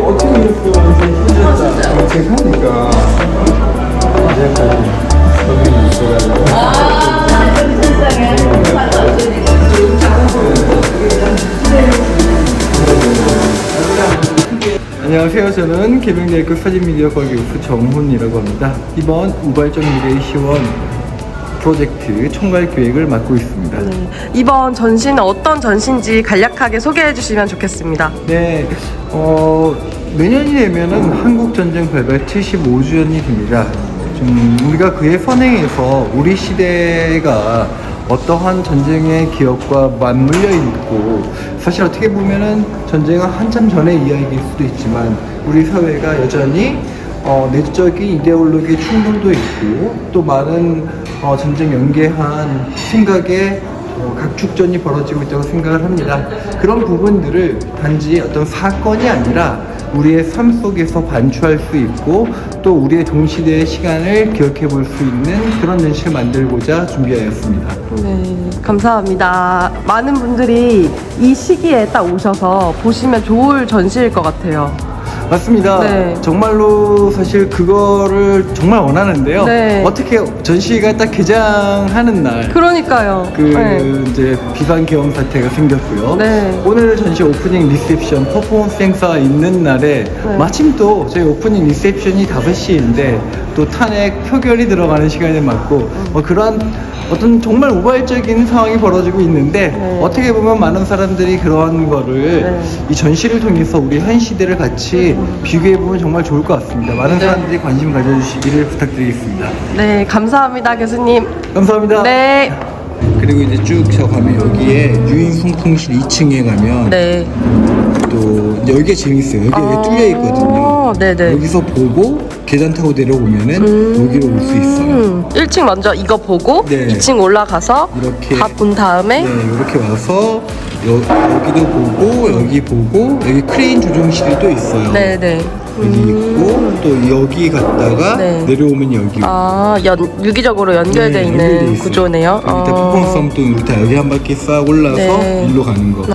어떻게 이렇게 힘들었다. 제가 하니까 아직까지 여기 있어가지고. 안녕하세요. 저는 계명대학교 사진미디어 과기부 정훈이라고 합니다. 이번 우발적 미래의 시원 프로젝트 총괄 기획을 맡고 있습니다. 네, 이번 전시는 어떤 전시인지 간략하게 소개해 주시면 좋겠습니다. 네, 내년이 되면은 한국 전쟁 발발 75주년이 됩니다. 좀 우리가 그에 선행해서 우리 시대가 어떠한 전쟁의 기억과 맞물려 있고, 사실 어떻게 보면은 전쟁은 한참 전의 이야기일 수도 있지만 우리 사회가 여전히 내적인 이데올로기 충돌도 있고 또 많은 전쟁 연계한 생각의 각축전이 벌어지고 있다고 생각을 합니다. 그런 부분들을 단지 어떤 사건이 아니라 우리의 삶 속에서 반추할 수 있고 또 우리의 동시대의 시간을 기억해 볼 수 있는 그런 전시를 만들고자 준비하였습니다. 네, 감사합니다. 많은 분들이 이 시기에 딱 오셔서 보시면 좋을 전시일 것 같아요. 맞습니다. 네. 정말로 사실 그거를 정말 원하는데요. 네. 어떻게 전시가 딱 개장하는 날 그러니까요. 그 이제 비상계엄 사태가 생겼고요. 네. 오늘 전시 오프닝 리셉션 퍼포먼스 행사가 있는 날에 마침 또 저희 오프닝 리셉션이 5시인데 또 탄핵 표결이 들어가는 시간에 맞고 그러한 어떤 정말 우발적인 상황이 벌어지고 있는데 어떻게 보면 많은 사람들이 그러한 거를 이 전시를 통해서 우리 현 시대를 같이 비교해보면 정말 좋을 것 같습니다. 많은 사람들이 관심 가져주시기를 부탁드리겠습니다. 네, 감사합니다, 교수님. 감사합니다. 네. 그리고 이제 쭉 저 가면 여기에 유인송풍실 2층에 가면 네. 또 여기가 재밌어요. 여기 뚫려 있거든요. 네네. 여기서 보고 계단 타고 내려오면은 여기로 올 수 있어요. 1층 먼저 이거 보고 네. 2층 올라가서 이렇게 다 본 다음에 네, 이렇게 와서 여기도 보고 여기 보고 여기 크레인 조종실이 또 있어요. 네네. 여기 있고 또 여기 갔다가 네. 내려오면 여기. 유기적으로 연결되어 네, 있는 연결돼 있어요. 구조네요. 여기 다 퍼포먼스 하면 또 우리 다 여기 한 바퀴 싹 올라서 네. 일로 가는 거.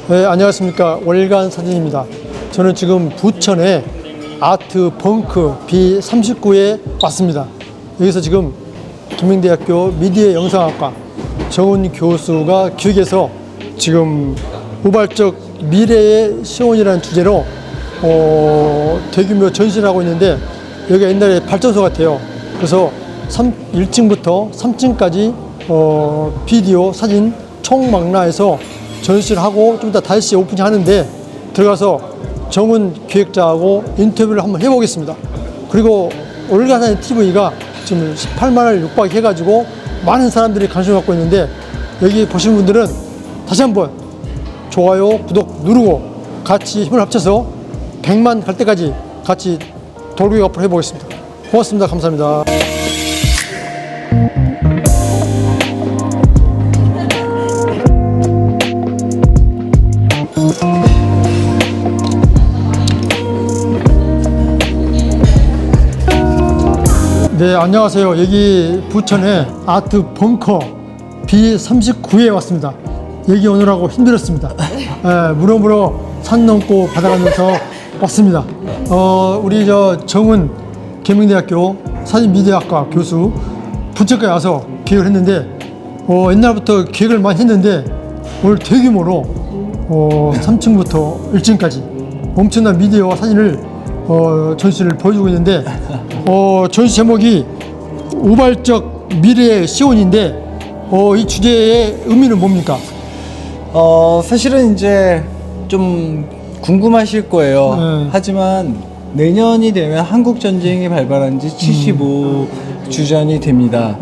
네, 안녕하십니까. 월간 사진입니다. 저는 지금 부천의 아트 벙크 B39에 왔습니다. 여기서 지금 김명대학교 미디어 영상학과 정훈 교수가 기획해서 지금 우발적 미래의 시온이라는 주제로 대규모 전시를 하고 있는데, 여기가 옛날에 발전소 같아요. 그래서 1층부터 3층까지 비디오, 사진 총망라해서 전시를 하고 좀 이따 5시에 오픈을 하는데, 들어가서 정훈 기획자하고 인터뷰를 한번 해보겠습니다. 그리고 월간사진 TV가 지금 18만을 육박해가지고 많은 사람들이 관심을 갖고 있는데, 여기 보신 분들은 다시 한번 좋아요, 구독 누르고 같이 힘을 합쳐서 100만 갈 때까지 같이 돌고기 앞으로 해보겠습니다. 고맙습니다. 감사합니다. 네, 안녕하세요. 여기 부천의 아트 벙커 B39에 왔습니다. 여기 오느라고 힘들었습니다. 무럭무럭 산 넘고 바다 가면서 왔습니다. 우리 정훈 계명대학교 사진미디어학과 교수 부천까지 와서 기획을 했는데, 옛날부터 기획을 많이 했는데 오늘 대규모로 3층부터 1층까지 엄청난 미디어와 사진을 전시를 보여주고 있는데, 전시 제목이 우발적 미래의 시온인데, 이 주제의 의미는 뭡니까? 사실은 이제 좀 궁금하실 거예요. 하지만 내년이 되면 한국 전쟁이 발발한 지 75주년이 됩니다.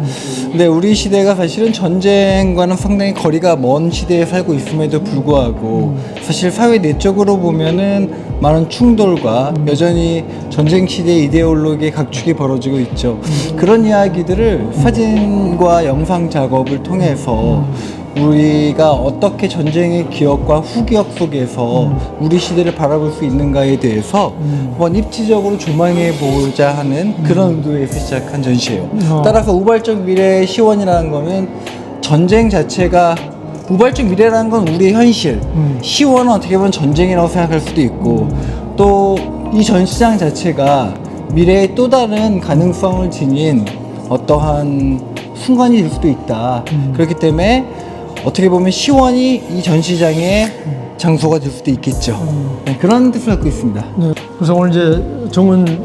근데 우리 시대가 사실은 전쟁과는 상당히 거리가 먼 시대에 살고 있음에도 불구하고 사실 사회 내적으로 보면은 많은 충돌과 여전히 전쟁 시대의 이데올로기의 각축이 벌어지고 있죠. 그런 이야기들을 사진과 영상 작업을 통해서 우리가 어떻게 전쟁의 기억과 후기억 속에서 우리 시대를 바라볼 수 있는가에 대해서 한번 입지적으로 조망해 보자 하는 그런 의도에서 시작한 전시예요. 따라서 우발적 미래의 시원이라는 거는 전쟁 자체가, 우발적 미래라는 건 우리의 현실, 시원은 어떻게 보면 전쟁이라고 생각할 수도 있고, 또 이 전시장 자체가 미래의 또 다른 가능성을 지닌 어떠한 순간이 될 수도 있다. 그렇기 때문에 어떻게 보면 시원이 이 전시장의 장소가 될 수도 있겠죠. 네, 그런 뜻을 갖고 있습니다. 네, 그래서 오늘 이제 정훈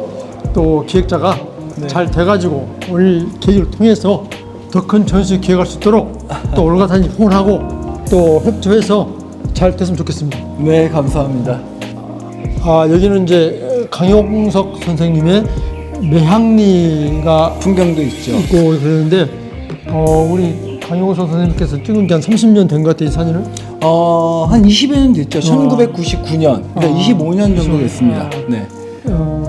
또 기획자가 잘 돼가지고 오늘 계기를 통해서 더 큰 전시 기획할 수 있도록 또 월간사진 후원하고 또 협조해서 잘 됐으면 좋겠습니다. 네, 감사합니다. 여기는 이제 강용석 선생님의 매향리가 풍경도 있죠. 있고 그러는데, 우리 강용석 선생님께서 찍은 게 한 30년 된 것 같아요, 이 사진을. 한 20여 년 됐죠. 1999년. 그러니까 25년 정도 됐습니다. 네.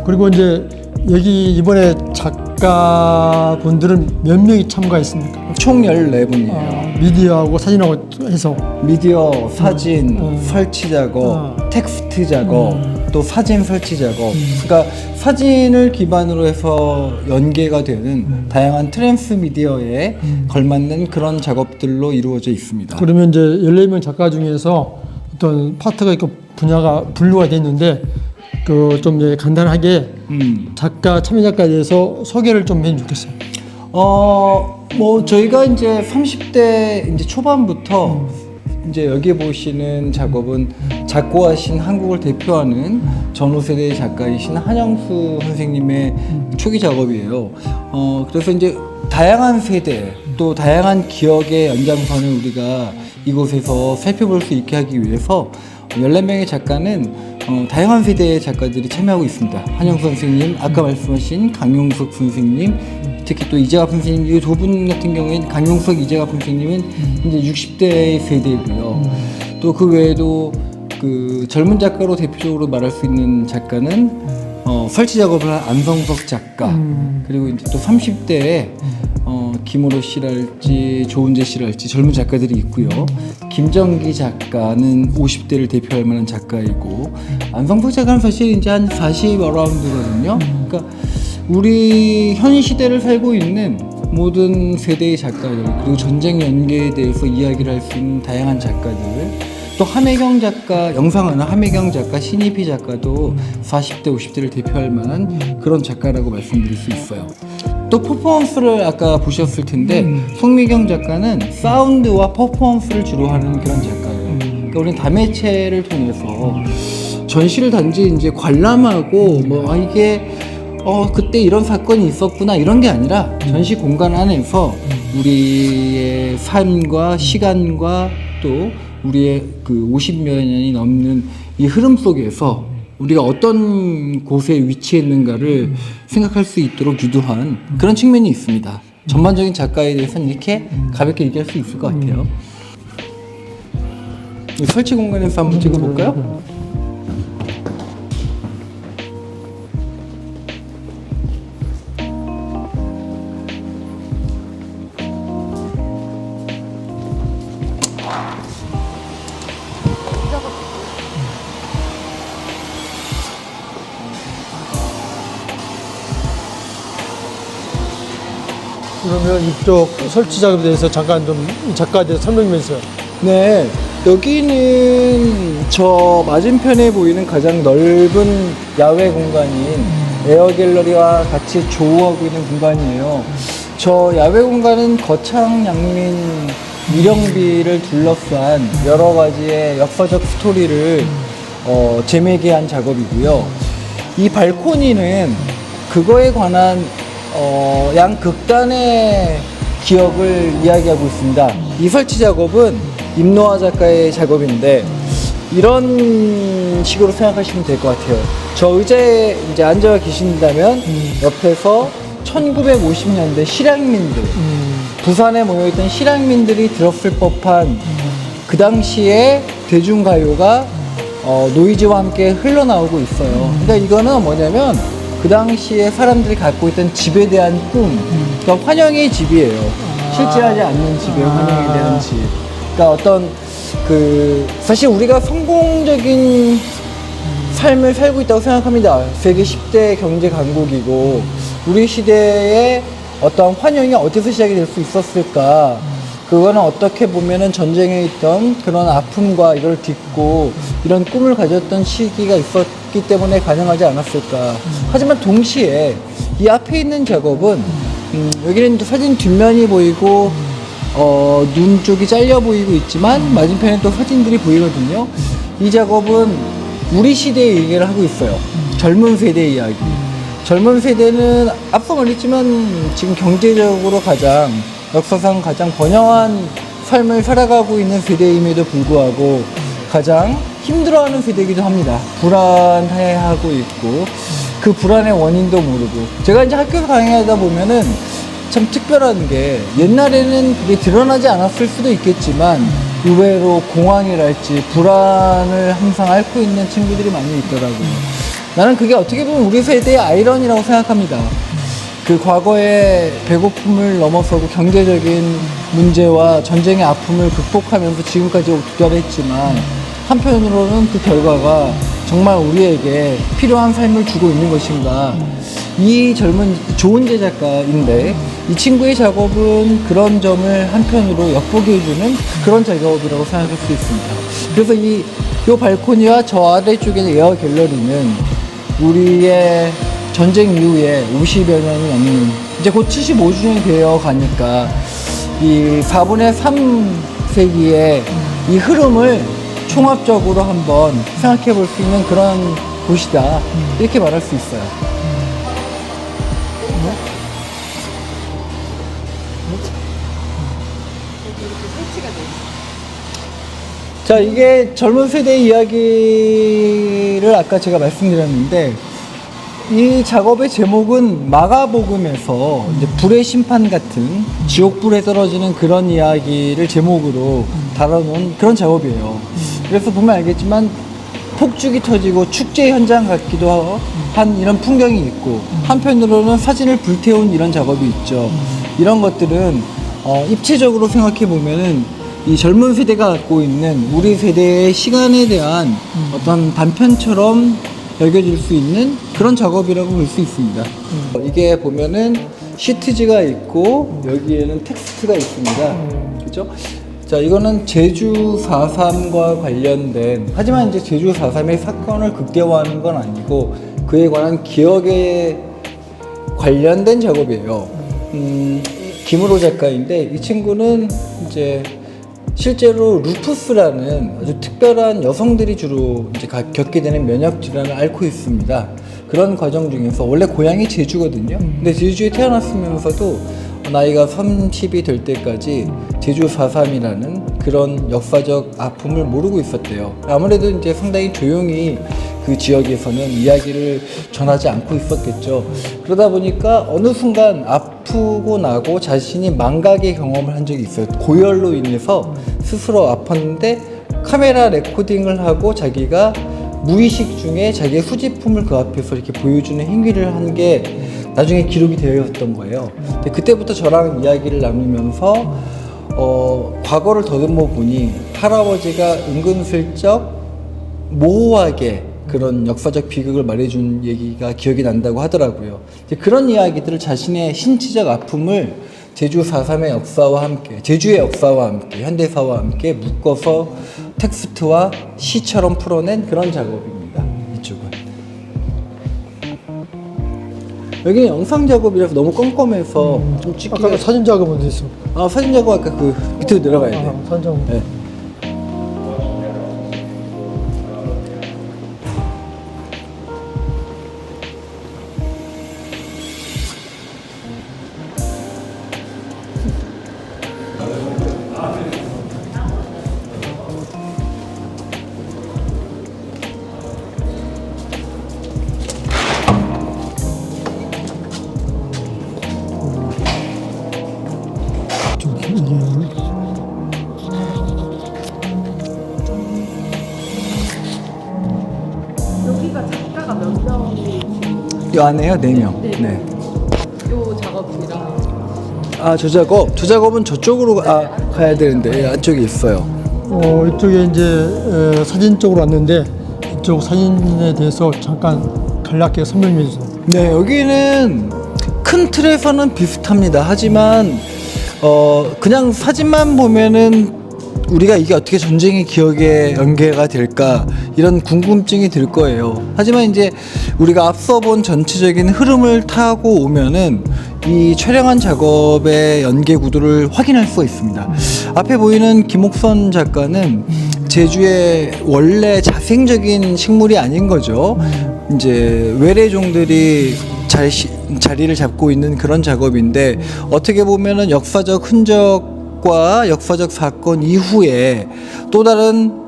그리고 이제 여기 이번에 작가분들은 몇 명이 참가했습니까? 총 14분이에요. 미디어하고 사진하고 해서. 미디어, 사진, 설치 작업, 텍스트 작업, 또 사진 설치 작업. 그러니까 사진을 기반으로 해서 연계가 되는 다양한 트랜스미디어에 걸맞는 그런 작업들로 이루어져 있습니다. 그러면 이제 14명 작가 중에서 어떤 파트가 있고 분야가 분류가 되어 있는데, 좀 이제 간단하게 작가, 참여 작가에 대해서 소개를 좀 해주면 좋겠어요. 뭐 저희가 이제 30대 이제 초반부터 이제 여기 보시는 작업은 작고하신 한국을 대표하는 전후 세대의 작가이신 한영수 선생님의 초기 작업이에요. 그래서 이제 다양한 세대 또 다양한 기억의 연장선을 우리가 이곳에서 살펴볼 수 있게 하기 위해서 14명의 작가는 다양한 세대의 작가들이 참여하고 있습니다. 한영수 선생님, 아까 말씀하신 강용석 선생님, 특히 또 이재갑 선생님, 이 두 분 같은 경우에는 강용석, 이재갑 선생님은 이제 60대 세대고요. 또 그 외에도 그 젊은 작가로 대표적으로 말할 수 있는 작가는 설치 작업을 한 안성석 작가, 그리고 이제 또 30대에 김호로 씨랄지 조은재 씨랄지 젊은 작가들이 있고요. 김정기 작가는 50대를 대표할 만한 작가이고, 안성석 작가는 사실 이제 한 40 어라운드거든요. 그러니까 우리 현 시대를 살고 있는 모든 세대의 작가들, 그리고 전쟁 연계에 대해서 이야기를 할 수 있는 다양한 작가들, 또 또 함혜경 작가, 영상하는 함혜경 작가, 신희피 작가도 40대, 50대를 대표할 만한 그런 작가라고 말씀드릴 수 있어요. 또 퍼포먼스를 아까 보셨을 텐데 송미경 작가는 사운드와 퍼포먼스를 주로 하는 그런 작가예요. 그러니까 우리는 다매체를 통해서 전시를 단지 이제 관람하고 뭐 이게 그때 이런 사건이 있었구나 이런 게 아니라 전시 공간 안에서 우리의 삶과 시간과 또 우리의 그 50여 년이 넘는 이 흐름 속에서 우리가 어떤 곳에 위치했는가를 생각할 수 있도록 유도한 그런 측면이 있습니다. 전반적인 작가에 대해서는 이렇게 가볍게 얘기할 수 있을 것 같아요. 이 설치 공간에서 한번 찍어볼까요? 그러면 이쪽 설치 작업에 대해서 잠깐 좀 이 작가에 대해서 설명 좀 해주세요. 네, 여기는 저 맞은편에 보이는 가장 넓은 야외 공간인 에어갤러리와 같이 조우하고 있는 공간이에요. 저 야외 공간은 거창 양민 위령비를 둘러싼 여러 가지의 역사적 스토리를 재매개한 작업이고요. 이 발코니는 그거에 관한 양 극단의 기억을 이야기하고 있습니다. 이 설치 작업은 임노아 작가의 작업인데 이런 식으로 생각하시면 될 것 같아요. 저 의자에 이제 앉아 계신다면 옆에서 1950년대 실향민들, 부산에 모여있던 실향민들이 들었을 법한 그 당시에 대중가요가 노이즈와 함께 흘러나오고 있어요. 그러니까 이거는 뭐냐면 그 당시에 사람들이 갖고 있던 집에 대한 꿈, 그러니까 환영의 집이에요. 실제하지 않는 집에 환영이 되는 집. 그러니까 어떤 사실 우리가 성공적인 삶을 살고 있다고 생각합니다. 세계 10대 경제 강국이고 우리 시대에 어떤 환영이 어디서 시작이 될 수 있었을까? 그거는 어떻게 보면은 전쟁에 있던 그런 아픔과 이걸 딛고 이런 꿈을 가졌던 시기가 있었기 때문에 가능하지 않았을까. 하지만 동시에 이 앞에 있는 작업은 여기는 사진 뒷면이 보이고 눈 쪽이 잘려 보이고 있지만 맞은편에 또 사진들이 보이거든요. 이 작업은 우리 시대의 얘기를 하고 있어요. 젊은 세대의 이야기. 젊은 세대는 앞서 말했지만 지금 경제적으로 가장 역사상 가장 번영한 삶을 살아가고 있는 세대임에도 불구하고 가장 힘들어하는 세대이기도 합니다. 불안해하고 있고 그 불안의 원인도 모르고. 제가 이제 학교에서 강의하다 보면은 참 특별한 게 옛날에는 그게 드러나지 않았을 수도 있겠지만 의외로 공황이랄지 불안을 항상 앓고 있는 친구들이 많이 있더라고요. 나는 그게 어떻게 보면 우리 세대의 아이러니라고 생각합니다. 그 과거의 배고픔을 넘어서고 경제적인 문제와 전쟁의 아픔을 극복하면서 지금까지 도달했지만 한편으로는 그 결과가 정말 우리에게 필요한 삶을 주고 있는 것인가. 이 젊은 좋은 제작가인데 이 친구의 작업은 그런 점을 한편으로 엿보게 해주는 그런 작업이라고 생각할 수 있습니다. 그래서 이 발코니와 저 아래쪽에 에어 갤러리는 우리의 전쟁 이후에 50여 년이 넘는 이제 곧 75주년이 되어 가니까 이 4분의 3세기의 이 흐름을 총합적으로 한번 생각해 볼 수 있는 그런 곳이다. 이렇게 말할 수 있어요. 자, 이게 젊은 세대의 이야기를 아까 제가 말씀드렸는데 이 작업의 제목은 마가복음에서 이제 불의 심판 같은 지옥불에 떨어지는 그런 이야기를 제목으로 다뤄놓은 그런 작업이에요. 그래서 보면 알겠지만 폭죽이 터지고 축제 현장 같기도 한 이런 풍경이 있고 한편으로는 사진을 불태운 이런 작업이 있죠. 이런 것들은 입체적으로 생각해 보면은 이 젊은 세대가 갖고 있는 우리 세대의 시간에 대한 어떤 단편처럼 여겨질 수 있는 그런 작업이라고 볼 수 있습니다. 이게 보면은 시트지가 있고 여기에는 텍스트가 있습니다. 그죠? 자, 이거는 제주 4.3과 관련된, 하지만 이제 제주 4.3의 사건을 극대화하는 건 아니고 그에 관한 기억에 관련된 작업이에요. 김으로 작가인데 이 친구는 이제 실제로 루푸스라는 아주 특별한 여성들이 주로 이제 겪게 되는 면역 질환을 앓고 있습니다. 그런 과정 중에서 원래 고향이 제주거든요. 근데 제주에 태어났으면서도 나이가 30이 될 때까지 제주 4.3이라는 그런 역사적 아픔을 모르고 있었대요. 아무래도 이제 상당히 조용히 그 지역에서는 이야기를 전하지 않고 있었겠죠. 그러다 보니까 어느 순간 아프고 나고 자신이 망각의 경험을 한 적이 있어요. 고열로 인해서 스스로 아팠는데 카메라 레코딩을 하고 자기가 무의식 중에 자기의 수집품을 그 앞에서 이렇게 보여주는 행위를 한 게 나중에 기록이 되어 있었던 거예요. 근데 그때부터 저랑 이야기를 나누면서 과거를 더듬어 보니 할아버지가 은근슬쩍 모호하게 그런 역사적 비극을 말해준 얘기가 기억이 난다고 하더라고요. 이제 그런 이야기들을 자신의 신체적 아픔을 제주 4.3의 역사와 함께, 제주의 역사와 함께, 현대사와 함께 묶어서 텍스트와 시처럼 풀어낸 그런 작업입니다. 이쪽은. 여기는 영상 작업이라서 너무 껌껌해서 좀 찍기가. 아까 사진 작업은 어디 있어? 아, 사진 작업 아까 그 밑으로 내려가야 돼. 사진 작업. 네. 여기가 작가가 몇 명이 이 안에요? 4명. 네. 요 작업이랑 아, 저 작업은 저쪽으로 가야 되는데 안쪽에 있어요. 이쪽에 이제 사진 쪽으로 왔는데 이쪽 사진에 대해서 잠깐 간략하게 설명해 주세요. 네, 여기는 큰 틀에서는 비슷합니다. 하지만 그냥 사진만 보면은 우리가 이게 어떻게 전쟁의 기억에 연계가 될까 이런 궁금증이 들 거예요. 하지만 이제 우리가 앞서 본 전체적인 흐름을 타고 오면은 이 촬영한 작업의 연계 구도를 확인할 수가 있습니다. 앞에 보이는 김옥선 작가는 제주의 원래 자생적인 식물이 아닌 거죠. 이제 외래종들이 자리를 잡고 있는 그런 작업인데 어떻게 보면은 역사적 흔적과 역사적 사건 이후에 또 다른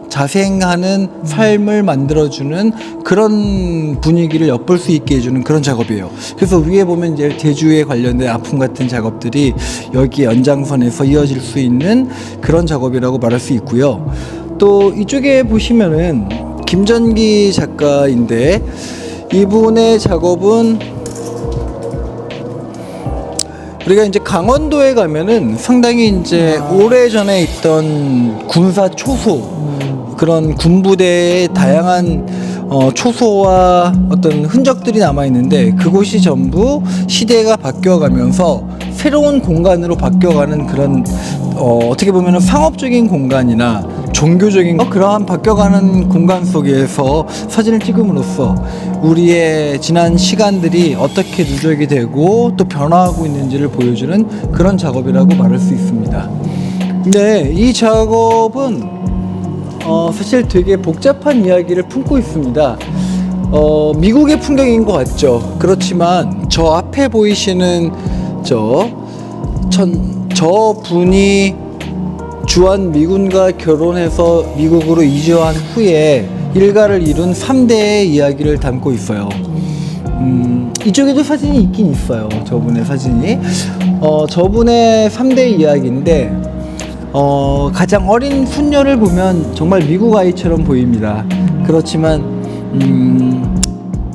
자생하는 삶을 만들어주는 그런 분위기를 엿볼 수 있게 해주는 그런 작업이에요. 그래서 위에 보면 이제 제주에 관련된 아픔 같은 작업들이 여기 연장선에서 이어질 수 있는 그런 작업이라고 말할 수 있고요. 또 이쪽에 보시면은 김전기 작가인데 이분의 작업은 우리가 이제 강원도에 가면은 상당히 이제 오래전에 있던 군사 초소 그런 군부대의 다양한 초소와 어떤 흔적들이 남아 있는데 그곳이 전부 시대가 바뀌어가면서 새로운 공간으로 바뀌어가는 그런 어떻게 보면은 상업적인 공간이나 종교적인 그러한 바뀌어가는 공간 속에서 사진을 찍음으로써 우리의 지난 시간들이 어떻게 누적이 되고 또 변화하고 있는지를 보여주는 그런 작업이라고 말할 수 있습니다. 네, 이 작업은 사실 되게 복잡한 이야기를 품고 있습니다. 미국의 풍경인 것 같죠. 그렇지만 저 앞에 보이시는 저 분이 주한 미군과 결혼해서 미국으로 이주한 후에 일가를 이룬 3대의 이야기를 담고 있어요. 이쪽에도 사진이 있긴 있어요. 저분의 사진이. 저분의 3대 이야기인데 가장 어린 손녀를 보면 정말 미국 아이처럼 보입니다. 그렇지만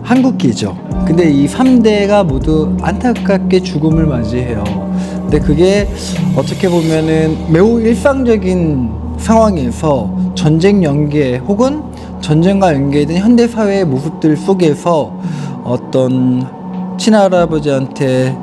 한국기죠. 근데 이 3대가 모두 안타깝게 죽음을 맞이해요. 근데 그게 어떻게 보면은 매우 일상적인 상황에서 전쟁 연계 혹은 전쟁과 연계된 현대사회의 모습들 속에서 어떤 친할아버지한테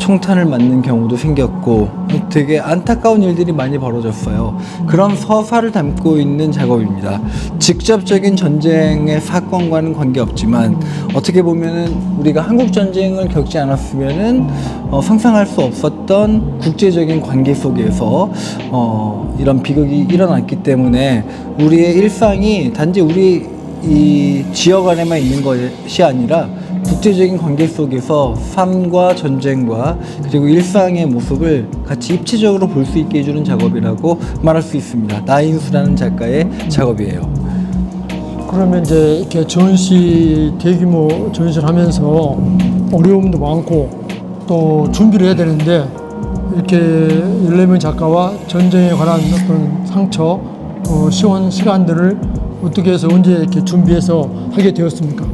총탄을 맞는 경우도 생겼고 되게 안타까운 일들이 많이 벌어졌어요. 그런 서사를 담고 있는 작업입니다. 직접적인 전쟁의 사건과는 관계없지만 어떻게 보면은 우리가 한국 전쟁을 겪지 않았으면은 상상할 수 없었던 국제적인 관계 속에서 이런 비극이 일어났기 때문에 우리의 일상이 단지 우리 이 지역 안에만 있는 것이 아니라 국제적인 관계 속에서 삶과 전쟁과 그리고 일상의 모습을 같이 입체적으로 볼 수 있게 해주는 작업이라고 말할 수 있습니다. 나인수라는 작가의 작업이에요. 그러면 이제 이렇게 대규모 전시를 하면서 어려움도 많고 또 준비를 해야 되는데 이렇게 14명 작가와 전쟁에 관한 어떤 상처, 시간들을 어떻게 해서 언제 이렇게 준비해서 하게 되었습니까?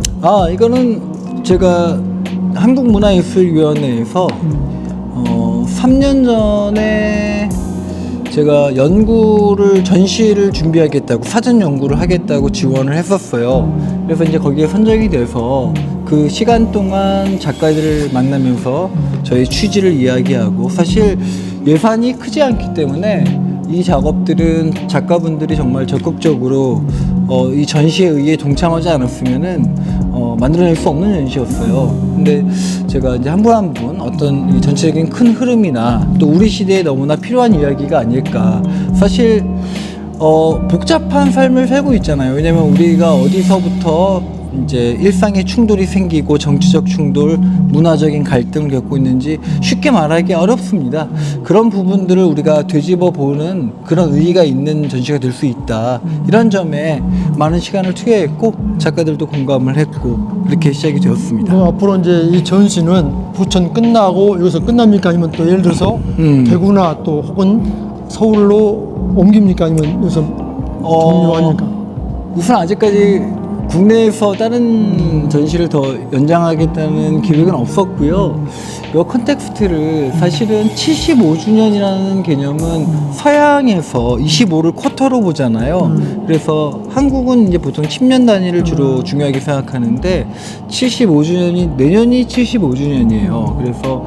이거는 제가 한국문화예술위원회에서 3년 전에 제가 전시를 준비하겠다고, 사전 연구를 하겠다고 지원을 했었어요. 그래서 이제 거기에 선정이 돼서 그 시간 동안 작가들을 만나면서 저희 취지를 이야기하고, 사실 예산이 크지 않기 때문에 이 작업들은 작가분들이 정말 적극적으로 이 전시에 의해 동참하지 않았으면은 만들어낼 수 없는 전시였어요. 근데 제가 이제 한 분 한 분 어떤 이 전체적인 큰 흐름이나 또 우리 시대에 너무나 필요한 이야기가 아닐까. 사실 복잡한 삶을 살고 있잖아요. 왜냐면 우리가 어디서부터 이제 일상의 충돌이 생기고 정치적 충돌, 문화적인 갈등을 겪고 있는지 쉽게 말하기 어렵습니다. 그런 부분들을 우리가 되짚어 보는 그런 의의가 있는 전시가 될 수 있다. 이런 점에 많은 시간을 투여했고 작가들도 공감을 했고 그렇게 시작이 되었습니다. 앞으로 이제 이 전시는 부천 끝나고 여기서 끝납니까? 아니면 또 예를 들어서 대구나 또 혹은 서울로 옮깁니까? 아니면 여기서 종료합니까? 우선 아직까지 국내에서 다른 전시를 더 연장하겠다는 계획은 없었고요. 이 컨텍스트를 사실은 75주년이라는 개념은 서양에서 25를 쿼터로 보잖아요. 그래서 한국은 이제 보통 10년 단위를 주로 중요하게 생각하는데 75주년이 내년이 75주년이에요. 그래서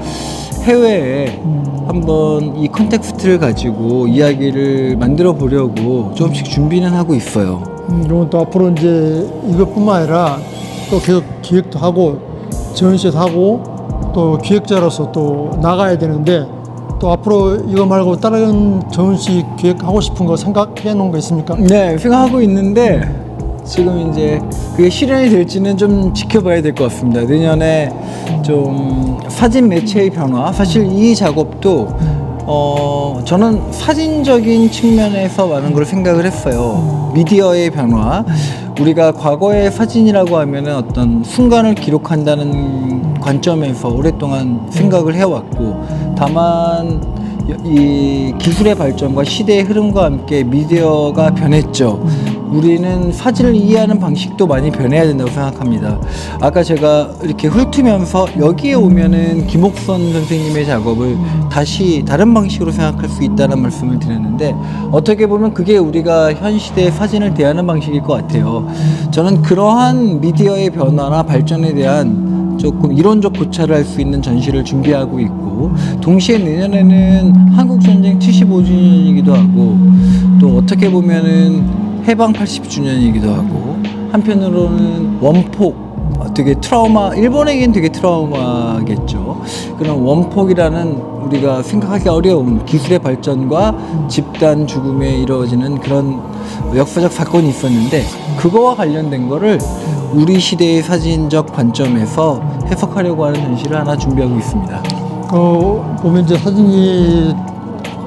해외에 한번 이 컨텍스트를 가지고 이야기를 만들어 보려고 조금씩 준비는 하고 있어요. 이건 또 앞으로 이제 이것뿐만 아니라 또 계속 기획도 하고 전시도 하고 또 기획자로서 또 나가야 되는데 또 앞으로 이거 말고 다른 전시 기획하고 싶은 거 생각해 놓은 거 있습니까? 네, 생각하고 있는데 지금 이제 그게 실현이 될지는 좀 지켜봐야 될 것 같습니다. 내년에 좀 사진 매체의 변화, 사실 이 작업도 저는 사진적인 측면에서 많은 걸 생각을 했어요. 미디어의 변화. 우리가 과거의 사진이라고 하면은 어떤 순간을 기록한다는 관점에서 오랫동안 생각을 해왔고, 다만 이 기술의 발전과 시대의 흐름과 함께 미디어가 변했죠. 우리는 사진을 이해하는 방식도 많이 변해야 된다고 생각합니다. 아까 제가 이렇게 훑으면서 여기에 오면은 김옥선 선생님의 작업을 다시 다른 방식으로 생각할 수 있다는 말씀을 드렸는데, 어떻게 보면 그게 우리가 현 시대의 사진을 대하는 방식일 것 같아요. 저는 그러한 미디어의 변화나 발전에 대한 조금 이론적 고찰을 할 수 있는 전시를 준비하고 있고, 동시에 내년에는 한국전쟁 75주년이기도 하고, 또 어떻게 보면은 해방 80주년이기도 하고, 한편으로는 원폭, 되게 트라우마, 일본에겐 되게 트라우마겠죠. 그런 원폭이라는 우리가 생각하기 어려운 기술의 발전과 집단 죽음에 이루어지는 그런 역사적 사건이 있었는데, 그거와 관련된 거를 우리 시대의 사진적 관점에서 해석하려고 하는 전시를 하나 준비하고 있습니다. 보면 이제 사진이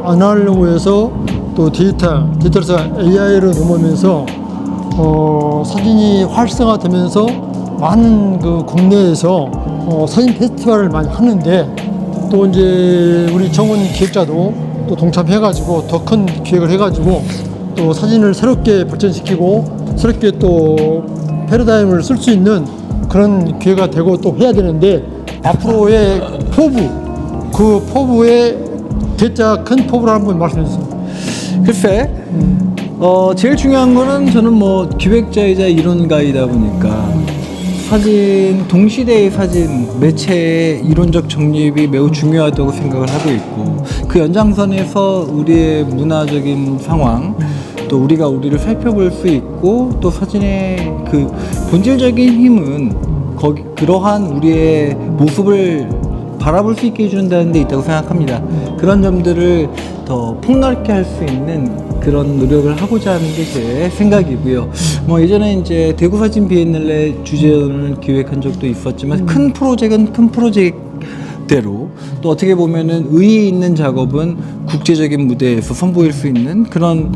안 하려고 해서 또 디지털에서 AI로 넘어오면서 사진이 활성화되면서 많은 그 국내에서 사진 페스티벌을 많이 하는데, 또 이제 우리 정원 기획자도 또 동참해가지고 더 큰 기획을 해가지고 또 사진을 새롭게 발전시키고 새롭게 또 패러다임을 쓸 수 있는 그런 기회가 되고 또 해야 되는데, 앞으로의 포부, 그 포부의 대자 큰 포부를 한번 말씀해 주세요. 글쎄, 제일 중요한 거는 저는 뭐 기획자이자 이론가이다 보니까 사진, 동시대의 사진 매체의 이론적 정립이 매우 중요하다고 생각을 하고 있고, 그 연장선에서 우리의 문화적인 상황, 또 우리가 우리를 살펴볼 수 있고, 또 사진의 그 본질적인 힘은 그러한 우리의 모습을 바라볼 수 있게 해준다는 데 있다고 생각합니다. 그런 점들을 더 폭넓게 할 수 있는 그런 노력을 하고자 하는 게 제 생각이고요. 뭐 예전에 이제 대구 사진 비엔날레 주제를 기획한 적도 있었지만, 큰 프로젝트는 큰 프로젝트대로, 또 어떻게 보면은 의의 있는 작업은 국제적인 무대에서 선보일 수 있는 그런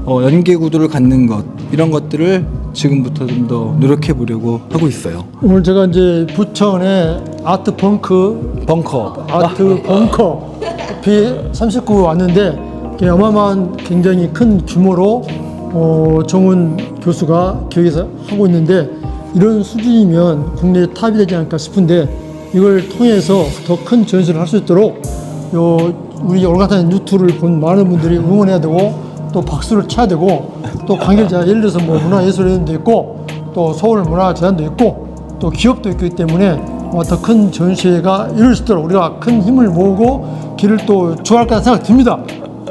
연계 구도를 갖는 것, 이런 것들을 지금부터 좀 더 노력해 보려고 하고 있어요. 오늘 제가 이제 부천의 아트 벙커 B39 왔는데, 어마어마한 굉장히 큰 규모로 정훈 교수가 기획해서 하고 있는데, 이런 수준이면 국내 탑이 되지 않을까 싶은데, 이걸 통해서 더 큰 전시를 할 수 있도록 우리 올가탄 유튜브를 본 많은 분들이 응원해야 되고, 또 박수를 쳐야 되고, 또 관계자, 예를 들어서 뭐 문화예술원도 있고, 또 서울문화재단도 있고, 또 기업도 있기 때문에 더 큰 전시회가 이룰 수 있도록 우리가 큰 힘을 모으고 길을 또 좋아할 거라 생각 듭니다.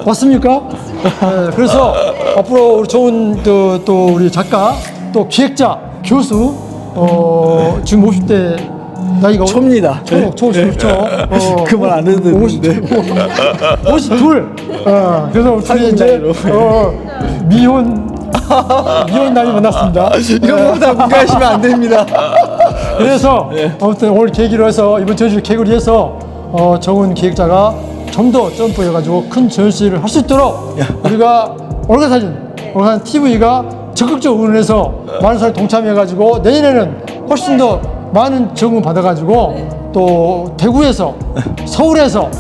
맞습니까? 네, 그래서 앞으로 우리 좋은 또 우리 작가, 또 기획자, 교수, 지금 50대 나이가 초입니다. 초. 그 말 안 해도 되는데. 52. 그래서 우리 이제 미혼 나이 만났습니다. 이런 거다 공개하시면 안 됩니다. 그래서 아무튼 오늘 계기로 해서, 이번 전시를 계기로 해서 정훈 기획자가 좀 더 점프해가지고 큰 전시를 할 수 있도록 우리가 올가사진 TV가 적극적으로 응원해서 많은 사람이 동참해가지고 내년에는 훨씬 더 많은 적응 받아가지고 또 대구에서, 서울에서,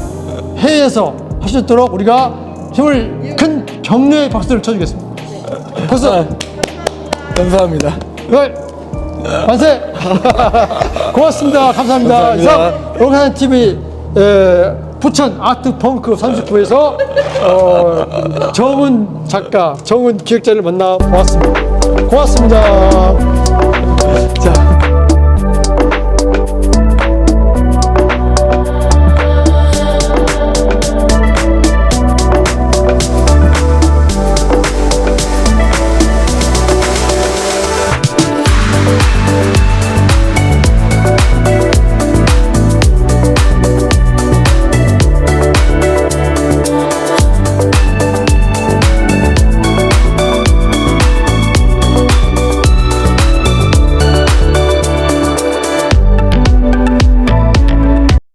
해외에서 할 수 있도록 우리가 힘을, 큰 격려의 박수를 쳐주겠습니다. 박수. 감사합니다. 네. 만세. 고맙습니다. 감사합니다. 이상 올가사진 TV 부천 아트 펑크 39에서 정훈 작가, 정훈 기획자를 만나 보았습니다. 고맙습니다.